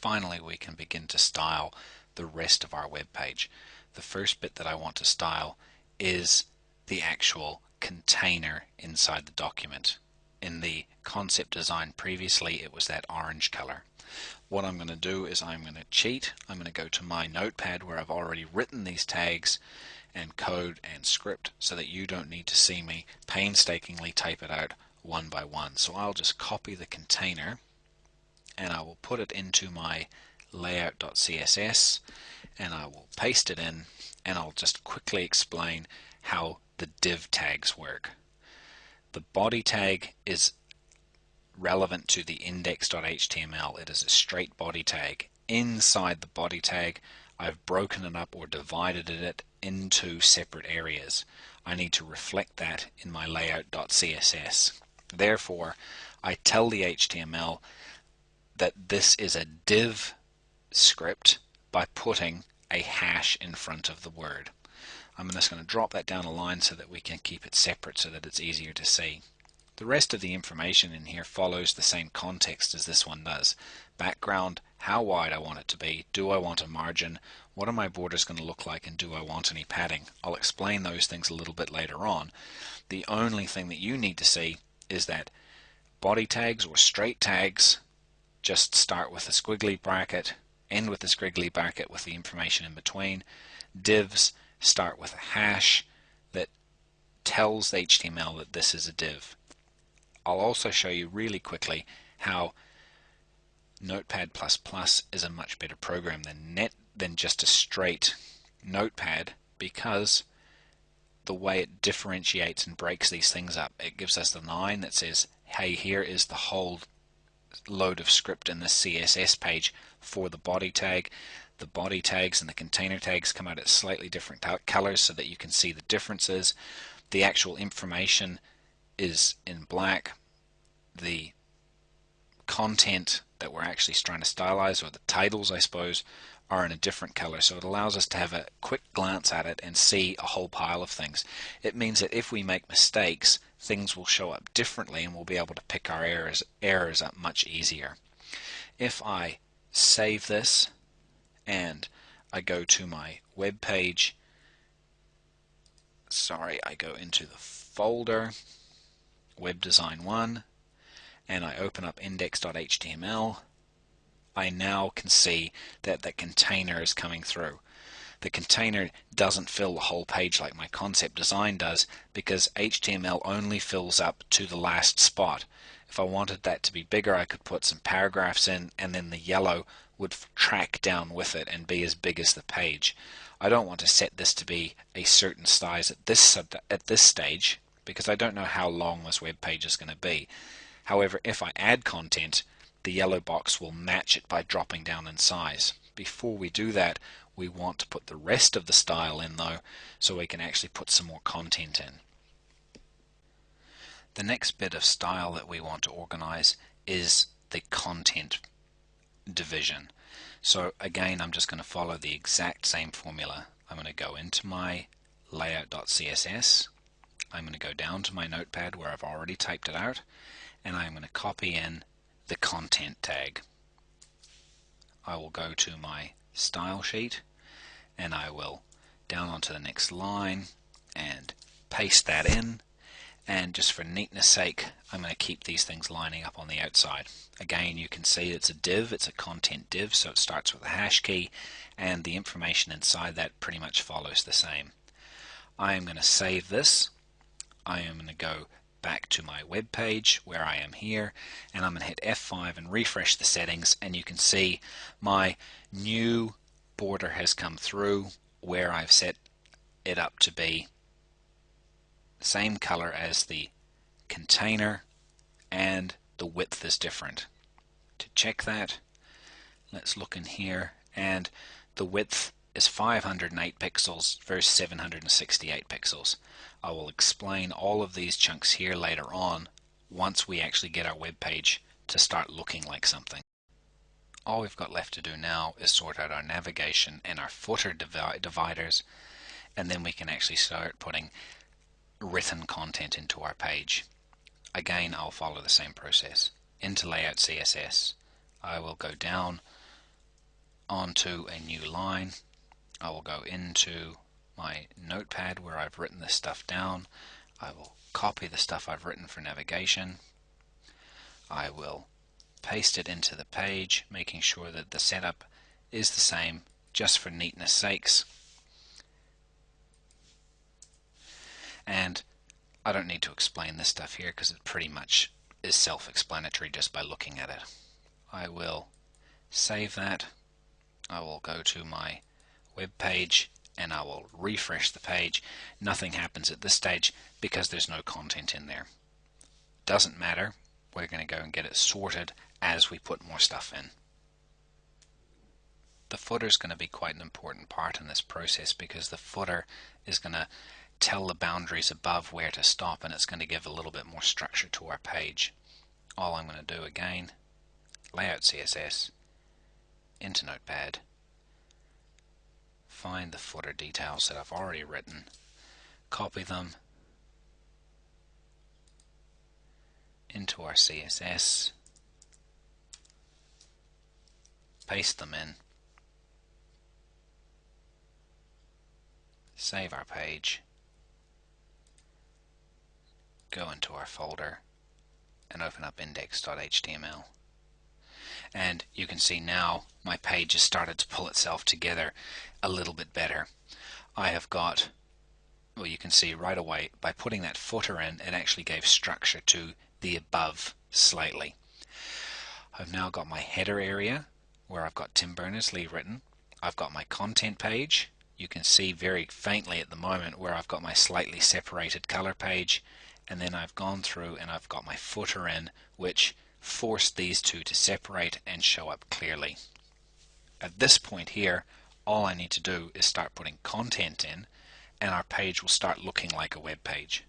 Finally, we can begin to style the rest of our web page. The first bit that I want to style is the actual container inside the document. In the concept design previously, it was that orange color. What I'm going to do is I'm going to cheat. I'm going to go to my notepad where I've already written these tags and code and script so that you don't need to see me painstakingly type it out one by one. So I'll just copy the container and I will put it into my layout.css and I will paste it in, and I'll just quickly explain how the div tags work. The body tag is relevant to the index.html. It is a straight body tag. Inside the body tag, I've broken it up or divided it into separate areas. I need to reflect that in my layout.css. Therefore, I tell the HTML that this is a div script by putting a hash in front of the word. I'm just going to drop that down a line so that we can keep it separate so that it's easier to see. The rest of the information in here follows the same context as this one does. Background, how wide I want it to be, do I want a margin, what are my borders going to look like, and do I want any padding? I'll explain those things a little bit later on. The only thing that you need to see is that body tags or straight tags just start with a squiggly bracket, end with a squiggly bracket with the information in between. Divs start with a hash that tells the HTML that this is a div. I'll also show you really quickly how Notepad++ is a much better program than just a straight Notepad, because the way it differentiates and breaks these things up, it gives us the line that says, hey, here is the whole load of script in the CSS page for the body tag. The body tags and the container tags come out at slightly different colors so that you can see the differences. The actual information is in black. The content that we're actually trying to stylize, or the titles I suppose, are in a different color, so it allows us to have a quick glance at it and see a whole pile of things. It means that if we make mistakes, things will show up differently and we'll be able to pick our errors up much easier. If I save this and I go to my web page, I go into the folder Web Design 1 and I open up index.html, I now can see that the container is coming through. The container doesn't fill the whole page like my concept design does, because HTML only fills up to the last spot. If I wanted that to be bigger, I could put some paragraphs in, and then the yellow would track down with it and be as big as the page. I don't want to set this to be a certain size at this stage, because I don't know how long this web page is going to be. However, if I add content, the yellow box will match it by dropping down in size. Before we do that, we want to put the rest of the style in though, so we can actually put some more content in. The next bit of style that we want to organize is the content division. So again, I'm just going to follow the exact same formula. I'm going to go into my layout.css. I'm going to go down to my notepad where I've already typed it out, and I'm going to copy in the content tag. I will go to my style sheet and I will down onto the next line and paste that in, and just for neatness sake I'm going to keep these things lining up on the outside. Again, you can see it's a div, it's a content div, so it starts with a hash key and the information inside that pretty much follows the same. I am going to save this. I am going to go back to my web page where I am here, and I'm going to hit F5 and refresh the settings, and you can see my new border has come through where I've set it up to be the same color as the container, and the width is different. To check that, let's look in here, and the width is 508 pixels versus 768 pixels. I will explain all of these chunks here later on once we actually get our web page to start looking like something. All we've got left to do now is sort out our navigation and our footer dividers, and then we can actually start putting written content into our page. Again, I'll follow the same process. Into Layout CSS, I will go down onto a new line. I will go into my notepad where I've written this stuff down. I will copy the stuff I've written for navigation. I will paste it into the page, making sure that the setup is the same just for neatness sakes. And I don't need to explain this stuff here because it pretty much is self-explanatory just by looking at it. I will save that. I will go to my web page and I will refresh the page. Nothing happens at this stage because there's no content in there. Doesn't matter. We're going to go and get it sorted as we put more stuff in. The footer is going to be quite an important part in this process because the footer is going to tell the boundaries above where to stop, and it's going to give a little bit more structure to our page. All I'm going to do again, layout CSS, into Notepad, find the footer details that I've already written, copy them into our CSS, paste them in, save our page, go into our folder and open up index.html. And you can see now my page has started to pull itself together a little bit better. I have got, well, you can see right away by putting that footer in, it actually gave structure to the above slightly. I've now got my header area where I've got Tim Berners-Lee written. I've got my content page. You can see very faintly at the moment where I've got my slightly separated color page, and then I've gone through and I've got my footer in, which forced these two to separate and show up clearly. At this point here, all I need to do is start putting content in, and our page will start looking like a web page.